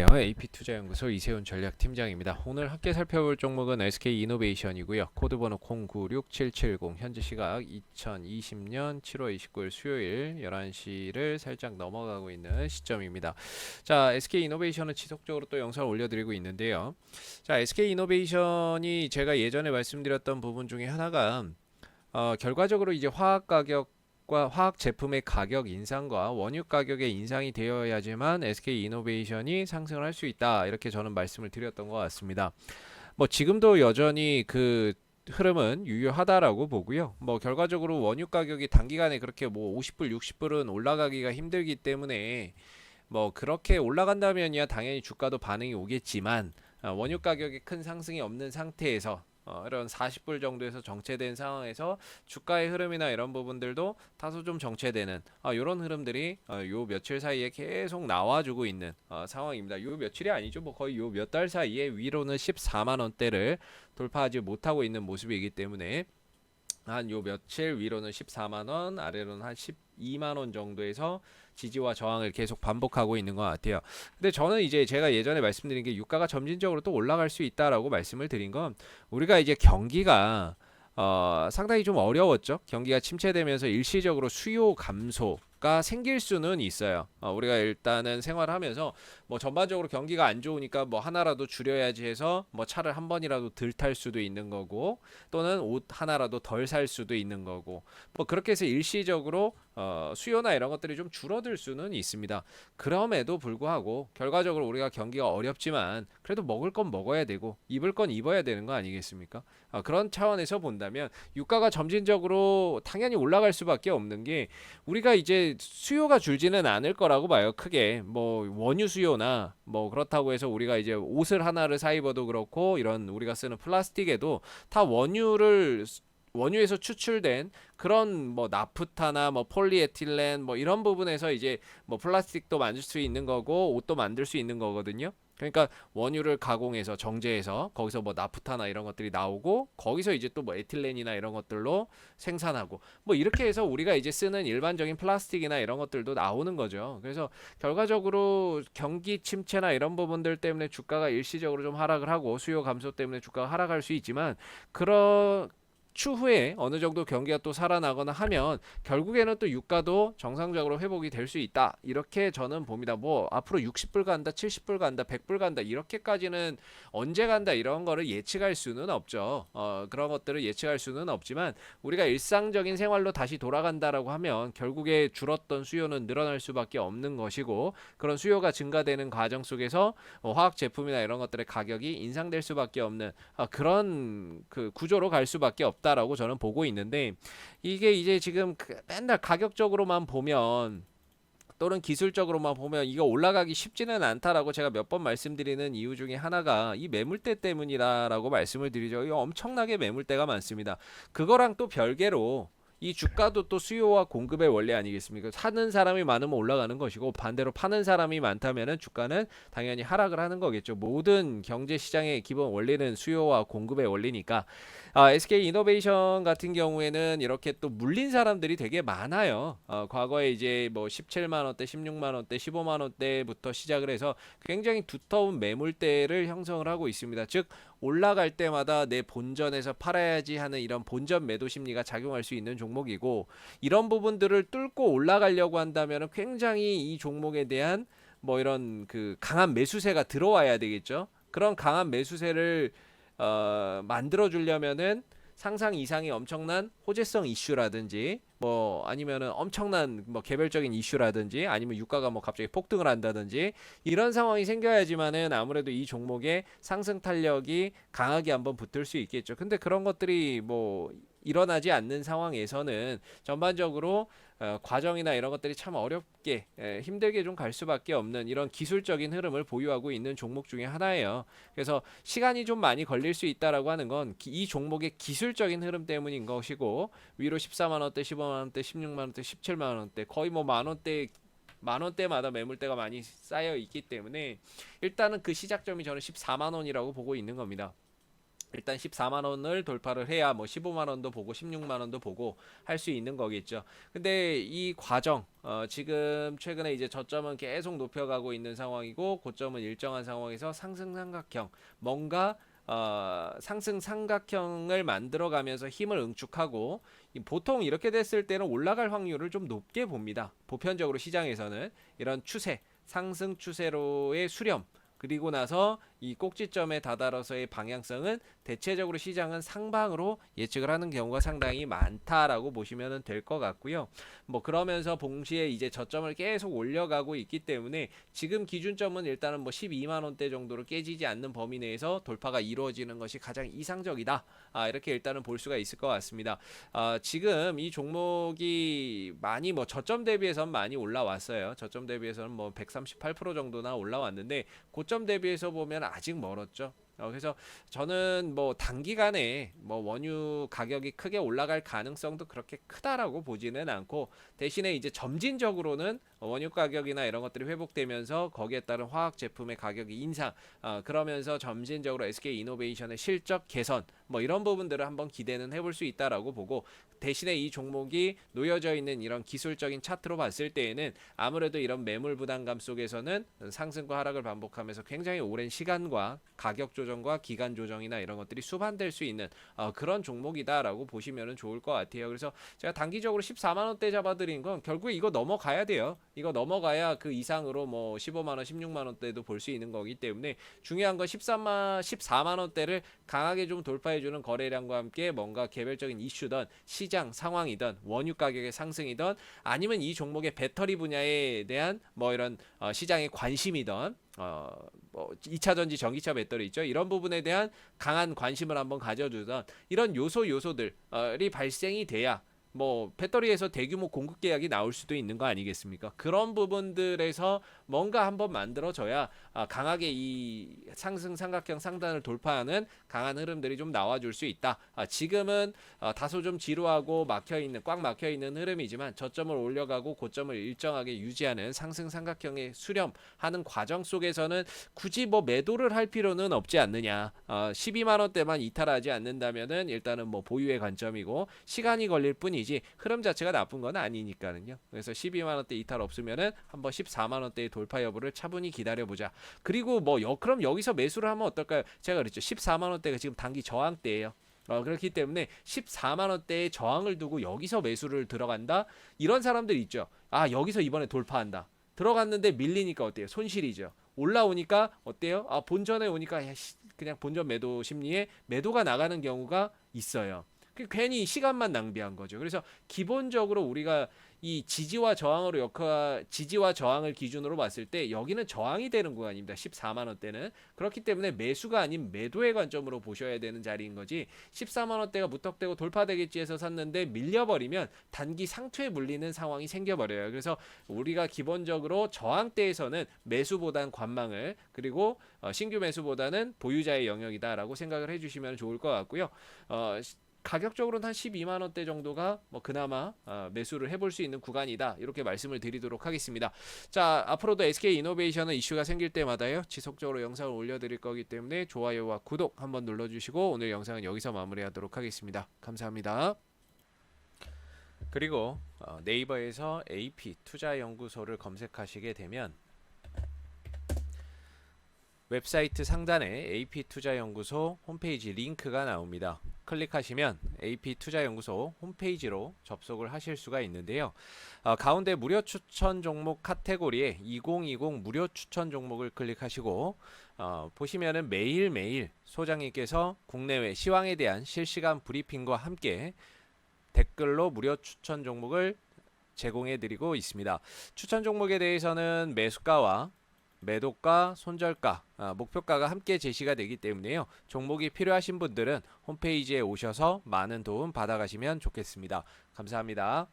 안녕하세요. AP투자연구소 이세훈 전략팀장입니다. 오늘 함께 살펴볼 종목은 SK이노베이션이고요. 코드번호 096770, 현재 시각 2020년 7월 29일 수요일 11시를 살짝 넘어가고 있는 시점입니다. 자, SK이노베이션은 지속적으로 또 영상을 올려드리고 있는데요. 자, SK이노베이션이 제가 예전에 말씀드렸던 부분 중에 하나가 결과적으로 이제 화학 가격 화학 제품의 가격 인상과 원유 가격의 인상이 되어야지만 SK이노베이션이 상승을 할 수 있다. 이렇게 저는 말씀을 드렸던 것 같습니다. 뭐 지금도 여전히 그 흐름은 유효하다라고 보고요. 뭐 결과적으로 원유 가격이 단기간에 그렇게 뭐 50불, 60불은 올라가기가 힘들기 때문에 뭐 그렇게 올라간다면야 당연히 주가도 반응이 오겠지만 원유 가격이 큰 상승이 없는 상태에서 이런 40불 정도에서 정체된 상황에서 주가의 흐름이나 이런 부분들도 다소 좀 정체되는 이런 흐름들이 요 며칠 사이에 계속 나와주고 있는 상황입니다. 요 며칠이 아니죠. 뭐 거의 요 몇 달 사이에 위로는 14만 원대를 돌파하지 못하고 있는 모습이기 때문에 한 요 며칠 위로는 14만 원, 아래로는 한 12만 원 정도에서 지지와 저항을 계속 반복하고 있는 것 같아요. 근데 저는 이제 제가 예전에 말씀드린 게 유가가 점진적으로 또 올라갈 수 있다라고 말씀을 드린 건 우리가 이제 경기가 상당히 좀 어려웠죠. 경기가 침체되면서 일시적으로 수요 감소가 생길 수는 있어요. 우리가 일단은 생활하면서 뭐 전반적으로 경기가 안 좋으니까 뭐 하나라도 줄여야지 해서 뭐 차를 한 번이라도 덜 탈 수도 있는 거고, 또는 옷 하나라도 덜 살 수도 있는 거고, 뭐 그렇게 해서 일시적으로 수요나 이런 것들이 좀 줄어들 수는 있습니다. 그럼에도 불구하고 결과적으로 우리가 경기가 어렵지만 그래도 먹을 건 먹어야 되고 입을 건 입어야 되는 거 아니겠습니까? 그런 차원에서 본다면 유가가 점진적으로 당연히 올라갈 수밖에 없는 게, 우리가 이제 수요가 줄지는 않을 거라고 봐요. 크게 뭐 원유 수요나 뭐 그렇다고 해서 우리가 이제 옷을 하나를 사 입어도 그렇고, 이런 우리가 쓰는 플라스틱에도 다 원유에서 추출된 그런 뭐 나프타나 뭐 폴리에틸렌 뭐 이런 부분에서 이제 뭐 플라스틱도 만들 수 있는 거고 옷도 만들 수 있는 거거든요. 그러니까 원유를 가공해서 정제해서 거기서 뭐 나프타나 이런 것들이 나오고, 거기서 이제 또 뭐 에틸렌이나 이런 것들로 생산하고, 뭐 이렇게 해서 우리가 이제 쓰는 일반적인 플라스틱이나 이런 것들도 나오는 거죠. 그래서 결과적으로 경기 침체나 이런 부분들 때문에 주가가 일시적으로 좀 하락을 하고, 수요 감소 때문에 주가가 하락할 수 있지만, 그런 추후에 어느 정도 경기가 또 살아나거나 하면 결국에는 또 유가도 정상적으로 회복이 될 수 있다, 이렇게 저는 봅니다. 뭐 앞으로 60불 간다, 70불 간다, 100불 간다, 이렇게까지는 언제 간다 이런 거를 예측할 수는 없죠. 그런 것들을 예측할 수는 없지만, 우리가 일상적인 생활로 다시 돌아간다라고 하면 결국에 줄었던 수요는 늘어날 수밖에 없는 것이고, 그런 수요가 증가되는 과정 속에서 화학 제품이나 이런 것들의 가격이 인상될 수밖에 없는 그런 그 구조로 갈 수밖에 없다라고 저는 보고 있는데, 이게 이제 지금 맨날 가격적으로만 보면 또는 기술적으로만 보면 이거 올라가기 쉽지는 않다라고 제가 몇 번 말씀드리는 이유 중에 하나가 이 매물대 때문이라고 말씀을 드리죠. 이거 엄청나게 매물대가 많습니다. 그거랑 또 별개로 이 주가도 또 수요와 공급의 원리 아니겠습니까? 사는 사람이 많으면 올라가는 것이고, 반대로 파는 사람이 많다면은 주가는 당연히 하락을 하는 거겠죠. 모든 경제 시장의 기본 원리는 수요와 공급의 원리니까. SK이노베이션 같은 경우에는 이렇게 또 물린 사람들이 되게 많아요. 과거에 이제 뭐 17만 원대, 16만 원대, 15만 원대부터 시작을 해서 굉장히 두터운 매물대를 형성을 하고 있습니다. 즉 올라갈 때마다 내 본전에서 팔아야지 하는 이런 본전 매도 심리가 작용할 수 있는 종목이고, 이런 부분들을 뚫고 올라가려고 한다면 굉장히 이 종목에 대한 뭐 이런 그 강한 매수세가 들어와야 되겠죠. 그런 강한 매수세를 만들어 주려면은 상상 이상의 엄청난 호재성 이슈라든지, 뭐 아니면은 엄청난 뭐 개별적인 이슈라든지, 아니면 유가가 뭐 갑자기 폭등을 한다든지, 이런 상황이 생겨야지만은 아무래도 이 종목의 상승 탄력이 강하게 한번 붙을 수 있겠죠. 근데 그런 것들이 뭐 일어나지 않는 상황에서는 전반적으로 과정이나 이런 것들이 참 어렵게 힘들게 좀 갈 수밖에 없는 이런 기술적인 흐름을 보유하고 있는 종목 중에 하나예요. 그래서 시간이 좀 많이 걸릴 수 있다라고 하는 건 이 종목의 기술적인 흐름 때문인 것이고, 위로 14만 원대, 15만 원대, 16만 원대, 17만 원대, 거의 뭐 만 원대마다 매물대가 많이 쌓여 있기 때문에 일단은 그 시작점이 저는 14만 원이라고 보고 있는 겁니다. 일단 14만 원을 돌파를 해야 뭐 15만 원도 보고 16만 원도 보고 할 수 있는 거겠죠. 근데 이 과정 지금 최근에 이제 저점은 계속 높여가고 있는 상황이고 고점은 일정한 상황에서 상승 삼각형 뭔가 상승 삼각형을 만들어가면서 힘을 응축하고 보통 이렇게 됐을 때는 올라갈 확률을 좀 높게 봅니다. 보편적으로 시장에서는 이런 추세 상승 추세로의 수렴 그리고 나서 이 꼭지점에 다다라서의 방향성은 대체적으로 시장은 상방으로 예측을 하는 경우가 상당히 많다라고 보시면 될 것 같고요. 뭐 그러면서 동시에 이제 저점을 계속 올려가고 있기 때문에 지금 기준점은 일단은 뭐 12만 원대 정도로 깨지지 않는 범위 내에서 돌파가 이루어지는 것이 가장 이상적이다. 이렇게 일단은 볼 수가 있을 것 같습니다. 지금 이 종목이 많이 뭐 저점 대비해서는 많이 올라왔어요. 저점 대비해서는 뭐 138% 정도나 올라왔는데 고점 대비해서 보면 아직 멀었죠. 그래서 저는 뭐 단기간에 뭐 원유 가격이 크게 올라갈 가능성도 그렇게 크다라고 보지는 않고 대신에 이제 점진적으로는 원유 가격이나 이런 것들이 회복되면서 거기에 따른 화학 제품의 가격이 인상 그러면서 점진적으로 SK 이노베이션의 실적 개선 뭐 이런 부분들을 한번 기대는 해볼 수 있다라고 보고 대신에 이 종목이 놓여져 있는 이런 기술적인 차트로 봤을 때에는 아무래도 이런 매물 부담감 속에서는 상승과 하락을 반복하면서 굉장히 오랜 시간과 가격 조정과 기간 조정이나 이런 것들이 수반될 수 있는 그런 종목이다라고 보시면 좋을 것 같아요. 그래서 제가 단기적으로 14만 원대 잡아드린 건 결국에 이거 넘어가야 돼요. 이거 넘어가야 그 이상으로 뭐 15만 원, 16만 원대도 볼 수 있는 거기 때문에 중요한 건 14만 원대를 강하게 좀 돌파해주는 거래량과 함께 뭔가 개별적인 이슈든 시장 상황이든 원유 가격의 상승이든 아니면 이 종목의 배터리 분야에 대한 뭐 이런 시장의 관심이든 뭐 2차 전지 전기차 배터리 있죠. 이런 부분에 대한 강한 관심을 한번 가져주던 이런 요소들이 발생이 돼야 뭐 배터리에서 대규모 공급 계약이 나올 수도 있는 거 아니겠습니까? 그런 부분들에서 뭔가 한번 만들어져야 강하게 이 상승 삼각형 상단을 돌파하는 강한 흐름들이 좀 나와줄 수 있다. 지금은 다소 좀 지루하고 막혀있는 꽉 막혀있는 흐름이지만 저점을 올려가고 고점을 일정하게 유지하는 상승 삼각형의 수렴하는 과정 속에서는 굳이 뭐 매도를 할 필요는 없지 않느냐. 12만 원대만 이탈하지 않는다면은 일단은 뭐 보유의 관점이고 시간이 걸릴 뿐이지 흐름 자체가 나쁜 건 아니니까는요. 그래서 12만 원대 이탈 없으면은 한번 14만 원대의 돌파 여부를 차분히 기다려보자. 그리고 뭐 그럼 여기서 매수를 하면 어떨까요? 제가 그랬죠. 14만 원대가 지금 단기 저항대예요. 그렇기 때문에 14만 원대의 저항을 두고 여기서 매수를 들어간다. 이런 사람들 있죠. 여기서 이번에 돌파한다. 들어갔는데 밀리니까 어때요? 손실이죠. 올라오니까 어때요? 본전에 오니까 그냥 본전 매도 심리에 매도가 나가는 경우가 있어요. 괜히 시간만 낭비한 거죠. 그래서 기본적으로 우리가 이 지지와 저항을 기준으로 봤을 때 여기는 저항이 되는 구간입니다. 14만 원대는. 그렇기 때문에 매수가 아닌 매도의 관점으로 보셔야 되는 자리인 거지. 14만 원대가 무턱대고 돌파되겠지 해서 샀는데 밀려버리면 단기 상투에 물리는 상황이 생겨버려요. 그래서 우리가 기본적으로 저항대에서는 매수보단 관망을 그리고 신규 매수보다는 보유자의 영역이다라고 생각을 해주시면 좋을 것 같고요. 가격적으로는 한 12만 원대 정도가 뭐 그나마 매수를 해볼 수 있는 구간이다 이렇게 말씀을 드리도록 하겠습니다. 자, 앞으로도 SK 이노베이션은 이슈가 생길 때마다요 지속적으로 영상을 올려드릴 거기 때문에 좋아요와 구독 한번 눌러주시고 오늘 영상은 여기서 마무리하도록 하겠습니다. 감사합니다. 그리고 네이버에서 AP 투자연구소를 검색하시게 되면 웹사이트 상단에 AP투자연구소 홈페이지 링크가 나옵니다. 클릭하시면 AP투자연구소 홈페이지로 접속을 하실 수가 있는데요. 가운데 무료 추천 종목 카테고리에 2020 무료 추천 종목을 클릭하시고 보시면은 매일매일 소장님께서 국내외 시황에 대한 실시간 브리핑과 함께 댓글로 무료 추천 종목을 제공해 드리고 있습니다. 추천 종목에 대해서는 매수가와 매도가, 손절가, 목표가가 함께 제시가 되기 때문에요. 종목이 필요하신 분들은 홈페이지에 오셔서 많은 도움 받아가시면 좋겠습니다. 감사합니다.